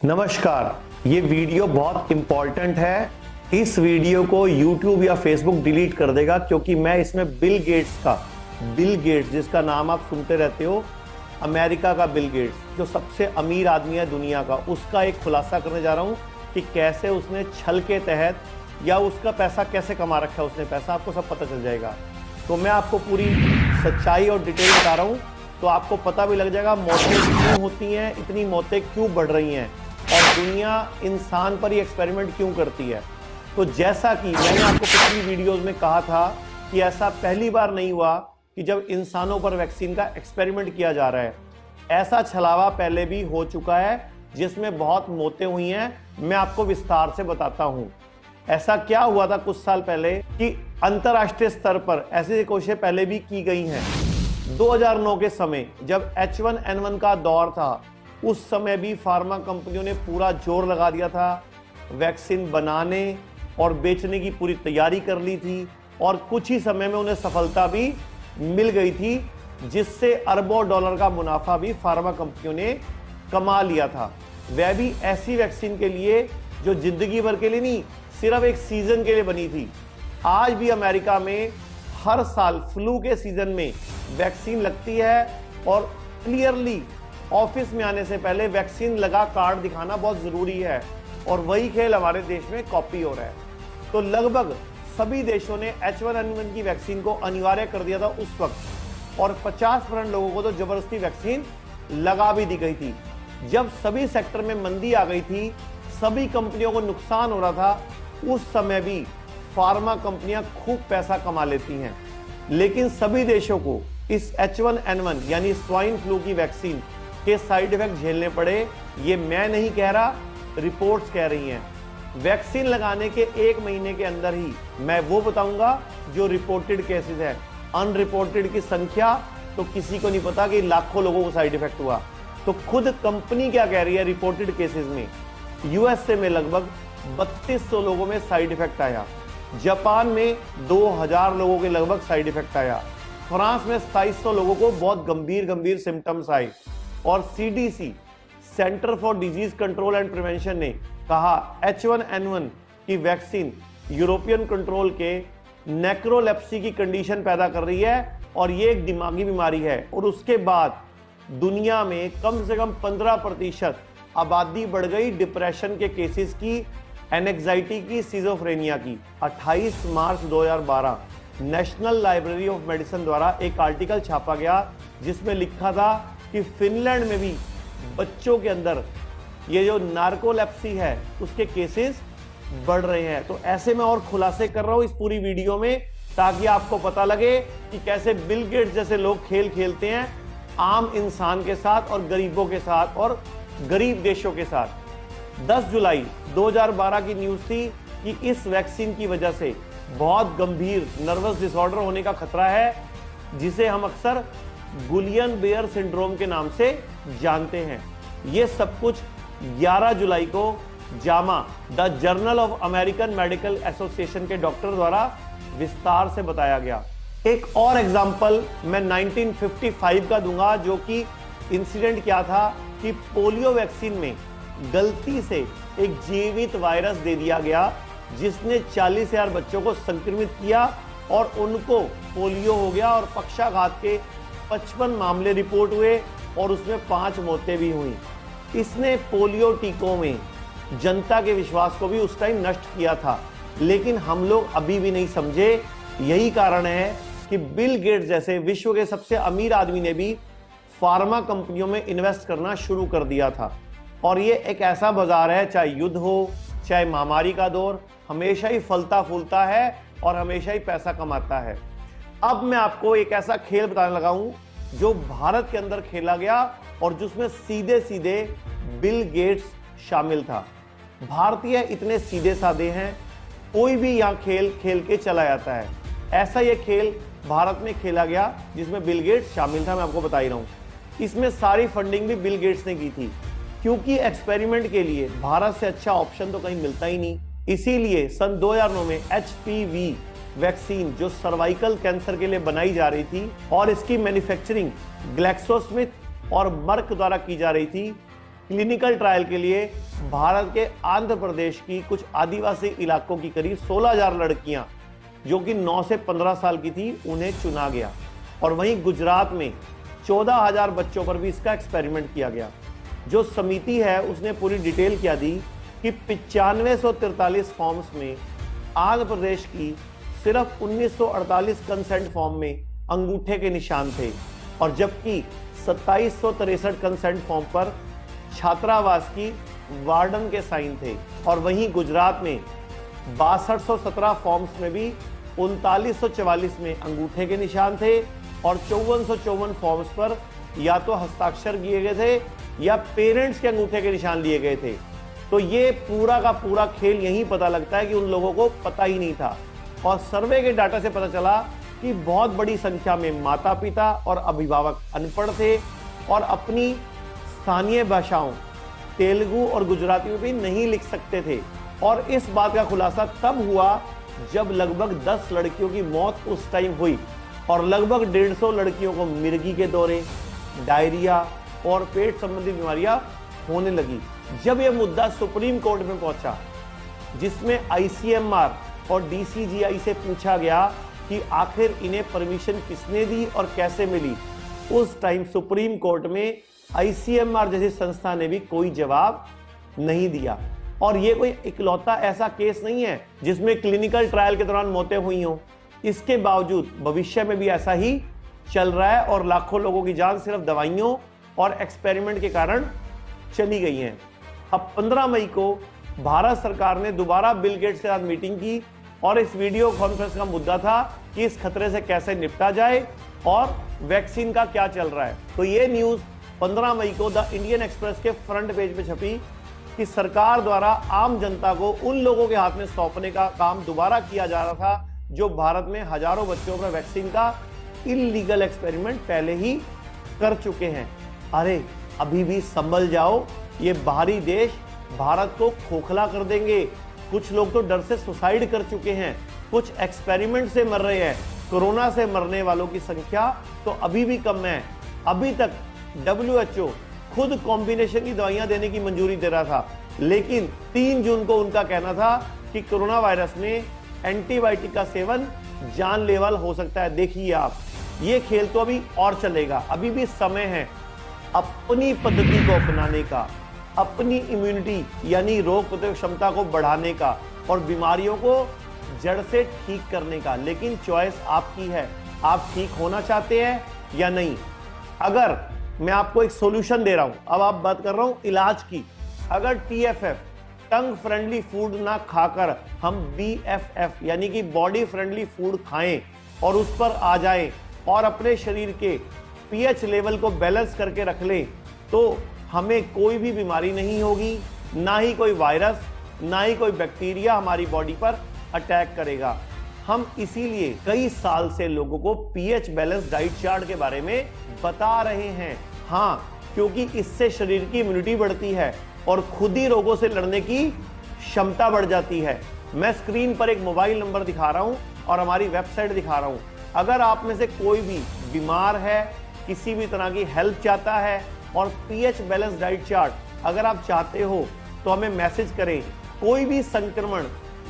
नमस्कार, ये वीडियो बहुत इंपॉर्टेंट है। इस वीडियो को YouTube या Facebook डिलीट कर देगा क्योंकि मैं इसमें बिल गेट्स जिसका नाम आप सुनते रहते हो, अमेरिका का बिल गेट्स जो सबसे अमीर आदमी है दुनिया का, उसका एक खुलासा करने जा रहा हूँ कि कैसे उसने छल के तहत या उसका पैसा कैसे कमा रखा है उसने पैसा, आपको सब पता चल जाएगा। तो मैं आपको पूरी सच्चाई और डिटेल बता रहा हूँ, तो आपको पता भी लग जाएगा मौतें क्यों होती हैं, इतनी मौतें क्यों बढ़ रही हैं और दुनिया इंसान पर ही एक्सपेरिमेंट क्यों करती है। तो जैसा कि मैंने आपको पिछली वीडियोस में कहा था कि ऐसा पहली बार नहीं हुआ कि जब इंसानों पर वैक्सीन का एक्सपेरिमेंट किया जा रहा है, ऐसा छलावा पहले भी हो चुका है जिसमें बहुत मौतें हुई हैं। मैं आपको विस्तार से बताता हूं। ऐसा क्या हुआ था कुछ साल पहले कि अंतरराष्ट्रीय स्तर पर ऐसी कोशिशें पहले भी की गई हैं। 2009 के समय जब H1N1 का दौर था, उस समय भी फार्मा कंपनियों ने पूरा जोर लगा दिया था, वैक्सीन बनाने और बेचने की पूरी तैयारी कर ली थी और कुछ ही समय में उन्हें सफलता भी मिल गई थी, जिससे अरबों डॉलर का मुनाफा भी फार्मा कंपनियों ने कमा लिया था। वह भी ऐसी वैक्सीन के लिए जो जिंदगी भर के लिए नहीं, सिर्फ एक सीजन के लिए बनी थी। आज भी अमेरिका में हर साल फ्लू के सीजन में वैक्सीन लगती है और क्लियरली ऑफिस में आने से पहले वैक्सीन लगा कार्ड दिखाना बहुत जरूरी है, और वही खेल हमारे देश में कॉपी हो रहा है। तो लगभग सभी देशों ने H1N1 की वैक्सीन को अनिवार्य कर दिया था उस वक्त, और 50% लोगों को तो जबरदस्ती वैक्सीन लगा भी दी गई थी। जब सभी सेक्टर में मंदी आ गई थी, सभी कंपनियों को नुकसान हो रहा था, उस समय भी फार्मा कंपनियां खूब पैसा कमा लेती हैं। लेकिन सभी देशों को इस H1N1 यानी स्वाइन फ्लू की वैक्सीन के साइड इफेक्ट झेलने पड़े। ये मैं नहीं कह रहा, रिपोर्ट्स कह रही हैं। वैक्सीन लगाने के 1 महीने के अंदर ही मैं वो बताऊंगा जो रिपोर्टेड केसेस है। अनरिपोर्टेड की संख्या तो किसी को नहीं पता कि लाखों लोगों को साइड इफेक्ट हुआ। तो खुद कंपनी क्या कह रही है रिपोर्टेड केसेस में, यूएसए में लगभग 3200 लोगों में साइड इफेक्ट आया, जापान में 2000 लोगों के लगभग साइड इफेक्ट आया, फ्रांस में 2700 लोगों को बहुत गंभीर सिम्टम्स आए, और CDC centre for disease control and prevention ने कहा H1N1 की वैक्सीन यूरोपियन कंट्रोल के नेक्रोलेप्सी की कंडीशन पैदा कर रही है और ये एक दिमागी बीमारी है। और उसके बाद दुनिया में कम से कम 15% आबादी बढ़ गई डिप्रेशन के केसेस की, एंजाइटी की, सिजोफ्रेनिया की। 28 मार्च 2012 नेशनल लाइब्रेरी ऑफ मेडिसिन द्वारा एक आर्टिकल छापा गया जिसमें लिखा था कि फिनलैंड में भी बच्चों के अंदर ये जो नार्कोलेप्सी है उसके केसेस बढ़ रहे हैं। तो ऐसे में और खुलासे कर रहा हूं इस पूरी वीडियो में, ताकि आपको पता लगे कि कैसे बिल गेट्स जैसे लोग खेल खेलते हैं आम इंसान के साथ और गरीबों के साथ और गरीब देशों के साथ। 10 जुलाई 2012 की न्यूज थी कि इस वैक्सीन की वजह से बहुत गंभीर नर्वस डिसऑर्डर होने का खतरा है, जिसे हम अक्सर गुलियन बेयर सिंड्रोम के नाम से जानते हैं। यह सब कुछ 11 जुलाई को Jama the journal of American medical association के डॉक्टर द्वारा विस्तार से बताया गया। एक और एग्जांपल मैं 1955 का दूंगा, जो कि इंसिडेंट क्या था कि पोलियो वैक्सीन में गलती से एक जीवित वायरस दे दिया गया जिसने 40,000 बच्चों को संक्रमित किया और उनको पोलियो हो गया, और पक्षाघात के 55 मामले रिपोर्ट हुए और उसमें 5 मौतें भी हुई। इसने पोलियो टीकों में जनता के विश्वास को भी उस टाइम नष्ट किया था, लेकिन हम लोग अभी भी नहीं समझे। यही कारण है कि बिल गेट्स जैसे विश्व के सबसे अमीर आदमी ने भी फार्मा कंपनियों में इन्वेस्ट करना शुरू कर दिया था। और ये एक ऐसा बाजार है, चाहे युद्ध हो चाहे महामारी का दौर, हमेशा ही फलता फूलता है और हमेशा ही पैसा कमाता है। अब मैं आपको एक ऐसा खेल बताने लगा हूं जो भारत के अंदर खेला गया और जिसमें सीधे सीधे बिल गेट्स शामिल था। भारतीय इतने सीधे साधे हैं, कोई भी यहां खेल खेल के चला जाता है। ऐसा ये खेल भारत में खेला गया जिसमें बिल गेट्स शामिल था। मैं आपको बता ही रहा हूं, इसमें सारी फंडिंग भी बिल गेट्स ने की थी, क्योंकि एक्सपेरिमेंट के लिए भारत से अच्छा ऑप्शन तो कहीं मिलता ही नहीं। इसीलिए सन 2009 में HPV वैक्सीन जो सर्वाइकल कैंसर के लिए बनाई जा रही थी और इसकी मैन्युफैक्चरिंग ग्लैक्सोस्मिथ और मर्क द्वारा की जा रही थी, क्लिनिकल ट्रायल के लिए भारत के आंध्र प्रदेश की कुछ आदिवासी इलाकों की करीब 16,000 लड़कियां जो कि 9 से 15 साल की थी, उन्हें चुना गया। और वहीं गुजरात में 14,000 बच्चों पर भी इसका एक्सपेरिमेंट किया गया। जो समिति है उसने पूरी डिटेल क्या दी कि 9543 फॉर्म्स में आंध्र प्रदेश की सिर्फ 1948 कंसेंट फॉर्म में अंगूठे के निशान थे, और जबकि 2763 कंसेंट फॉर्म पर छात्रावास की वार्डन के साइन थे। और वहीं गुजरात में 6217 फॉर्म्स में भी 3944 में अंगूठे के निशान थे, और 5454 फॉर्म्स पर या तो हस्ताक्षर किए गए थे या पेरेंट्स के अंगूठे के निशान लिए गए थे। तो ये पूरा का पूरा खेल यही पता लगता है कि उन लोगों को पता ही नहीं था। और सर्वे के डाटा से पता चला कि बहुत बड़ी संख्या में माता पिता और अभिभावक अनपढ़ थे और अपनी स्थानीय भाषाओं तेलुगु और गुजराती में भी नहीं लिख सकते थे। और इस बात का खुलासा तब हुआ जब लगभग 10 लड़कियों की मौत उस टाइम हुई और लगभग 150 लड़कियों को मिर्गी के दौरे, डायरिया और पेट संबंधी बीमारियां होने लगी। जब यह मुद्दा सुप्रीम कोर्ट में पहुंचा, जिसमें ICMR और DCGI से पूछा गया कि आखिर इन्हें परमिशन किसने दी और कैसे मिली, उस टाइम सुप्रीम कोर्ट में ICMR जैसी संस्था ने भी कोई जवाब नहीं दिया। और ये कोई इकलौता ऐसा केस नहीं है जिसमें क्लिनिकल ट्रायल के दौरान मौतें हुई हों। इसके बावजूद भविष्य में भी ऐसा ही चल रहा है और लाखों लोगों की जान सिर्फ दवाइयों और एक्सपेरिमेंट के कारण चली गई हैं। अब 15 मई को भारत सरकार ने दोबारा बिल गेट्स के साथ मीटिंग की और इस वीडियो कॉन्फ्रेंस का मुद्दा था कि इस खतरे से कैसे निपटा जाए और वैक्सीन का क्या चल रहा है। तो ये न्यूज़ 15 मई को द इंडियन एक्सप्रेस के फ्रंट पेज पे छपी कि सरकार द्वारा आम जनता को उन लोगों के हाथ में सौंपने का काम दोबारा किया जा रहा था जो भारत में हजारों बच्चों पर वैक्सीन का इलीगल एक्सपेरिमेंट पहले ही कर चुके हैं। अरे अभी भी संभल जाओ, ये बाहरी देश भारत को खोखला कर देंगे। कुछ लोग तो डर से सुसाइड कर चुके हैं, कुछ एक्सपेरिमेंट से मर रहे हैं। कोरोना से मरने वालों की संख्या तो अभी भी कम है। अभी तक WHO खुद कॉम्बिनेशन की दवाइयां देने की मंजूरी दे रहा था, लेकिन 3 जून को उनका कहना था कि कोरोना वायरस में एंटीबायोटिक का सेवन जानलेवा हो सकता है। देखिए आप, ये खेल तो अभी और चलेगा, अभी भी समय है अपनी पद्धति को अपनाने का, अपनी इम्यूनिटी यानी रोग प्रतिरोधक क्षमता को बढ़ाने का और बीमारियों को जड़ से ठीक करने का। लेकिन चॉइस आपकी है, आप ठीक होना चाहते हैं या नहीं। अगर मैं आपको एक सॉल्यूशन दे रहा हूं, अब आप बात कर रहा हूं इलाज की, अगर TFF टंग फ्रेंडली फूड ना खाकर हम BFF यानी कि बॉडी फ्रेंडली फूड खाएं और उस पर आ जाएं और अपने शरीर के pH लेवल को बैलेंस करके रख लें, तो हमें कोई भी बीमारी नहीं होगी, ना ही कोई वायरस, ना ही कोई बैक्टीरिया हमारी बॉडी पर अटैक करेगा। हम इसीलिए कई साल से लोगों को pH बैलेंस डाइट चार्ट के बारे में बता रहे हैं। हाँ, क्योंकि इससे शरीर की इम्यूनिटी बढ़ती है और खुद ही रोगों से लड़ने की क्षमता बढ़ जाती है। मैं स्क्रीन पर एक मोबाइल नंबर दिखा रहा हूं और हमारी वेबसाइट दिखा रहा हूं। अगर आप में से कोई भी बीमार है, किसी भी तरह की हेल्प चाहता है और pH बैलेंस डाइट चार्ट अगर आप चाहते हो तो हमें मैसेज करें। कोई भी संक्रमण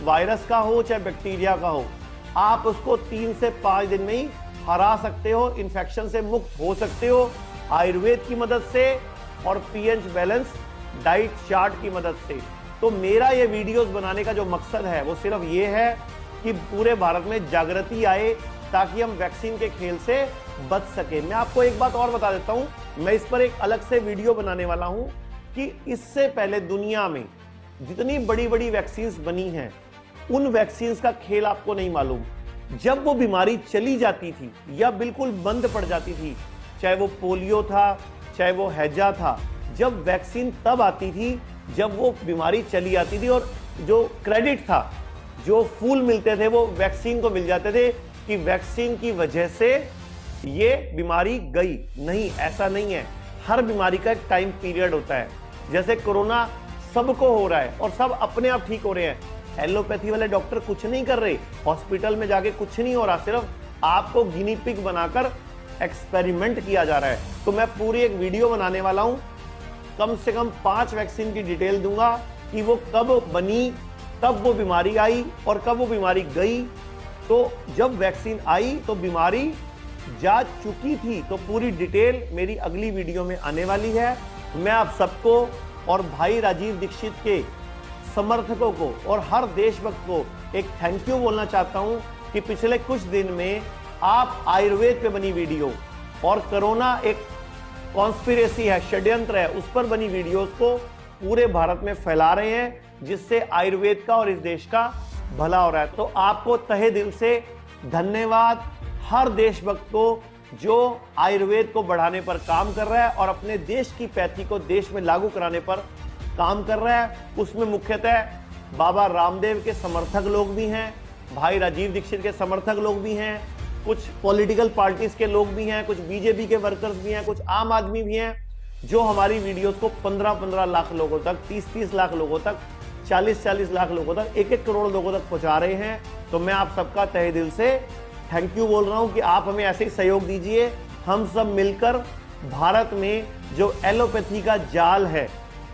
वायरस का हो चाहे बैक्टीरिया का हो, आप उसको 3 से 5 दिन में ही हरा सकते हो, इन्फेक्शन से मुक्त हो सकते हो आयुर्वेद की मदद से और pH बैलेंस डाइट चार्ट की मदद से। तो मेरा ये वीडियोस बनाने का जो मकसद है वो सिर्फ ये है कि पूरे भारत में जागृति आए ताकि हम वैक्सीन के खेल से बच सके। मैं आपको एक बात और बता देता हूं, मैं इस पर एक अलग से वीडियो बनाने वाला हूं कि इससे पहले दुनिया में जितनी बड़ी बड़ी वैक्सीन्स बनी हैं, उन वैक्सीन्स का खेल आपको नहीं मालूम। जब वो बीमारी चली जाती थी या बिल्कुल बंद पड़ जाती थी, चाहे वो पोलियो था, चाहे वो हैजा था, जब वैक्सीन तब आती थी जब वो बीमारी चली आती थी और जो क्रेडिट था, जो फूल मिलते थे वो वैक्सीन को मिल जाते थे कि वैक्सीन की वजह से ये बीमारी गई। नहीं, ऐसा नहीं है। हर बीमारी का एक टाइम पीरियड होता है। जैसे कोरोना सबको हो रहा है और सब अपने आप ठीक हो रहे हैं। एलोपैथी वाले डॉक्टर कुछ नहीं कर रहे, हॉस्पिटल में जाके कुछ नहीं हो रहा, सिर्फ आपको गिनी पिग बनाकर एक्सपेरिमेंट किया जा रहा है। तो मैं पूरी एक वीडियो बनाने वाला हूं कम से कम 5 वैक्सीन की डिटेल दूंगा कि वो कब बनी, कब वो बीमारी आई और कब वो बीमारी गई। तो जब वैक्सीन आई तो बीमारी जा चुकी थी। तो पूरी डिटेल मेरी अगली वीडियो में आने वाली है। मैं आप सबको और भाई राजीव दीक्षित के समर्थकों को और हर देशभक्त को एक थैंक यू बोलना चाहता हूं कि पिछले कुछ दिन में आप आयुर्वेद पे बनी वीडियो और कोरोना एक कॉन्स्पिरेसी है, षड्यंत्र है, उस पर बनी वीडियोस को पूरे भारत में फैला रहे हैं, जिससे आयुर्वेद का और इस देश का भला हो रहा है। तो आपको तहे दिल से धन्यवाद, हर देशभक्त को जो आयुर्वेद को बढ़ाने पर काम कर रहा है और अपने देश की पैथी को देश में लागू कराने पर काम कर रहा है। उसमें मुख्यतः बाबा रामदेव के समर्थक लोग भी हैं, भाई राजीव दीक्षित के समर्थक लोग भी हैं, कुछ पॉलिटिकल पार्टीज के लोग भी हैं, कुछ बीजेपी के वर्कर्स भी हैं, कुछ आम आदमी भी हैं, जो हमारी वीडियोस को 15-15 लाख लोगों तक, 30-30 लाख लोगों तक, 40-40 लाख लोगों तक, 1-1 करोड़ लोगों तक पहुंचा रहे हैं। तो मैं आप सबका तहे दिल से थैंक यू बोल रहा हूं कि आप हमें ऐसे ही सहयोग दीजिए। हम सब मिलकर भारत में जो एलोपैथी का जाल है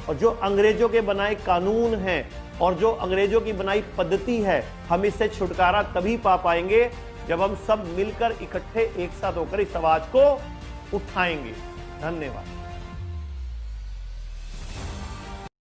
और जो अंग्रेजों के बनाए कानून हैं और जो अंग्रेजों की बनाई पद्धति है, हम इससे छुटकारा तभी पा पाएंगे जब हम सब मिलकर इकट्ठे एक साथ होकर इस आवाज को उठाएंगे। धन्यवाद।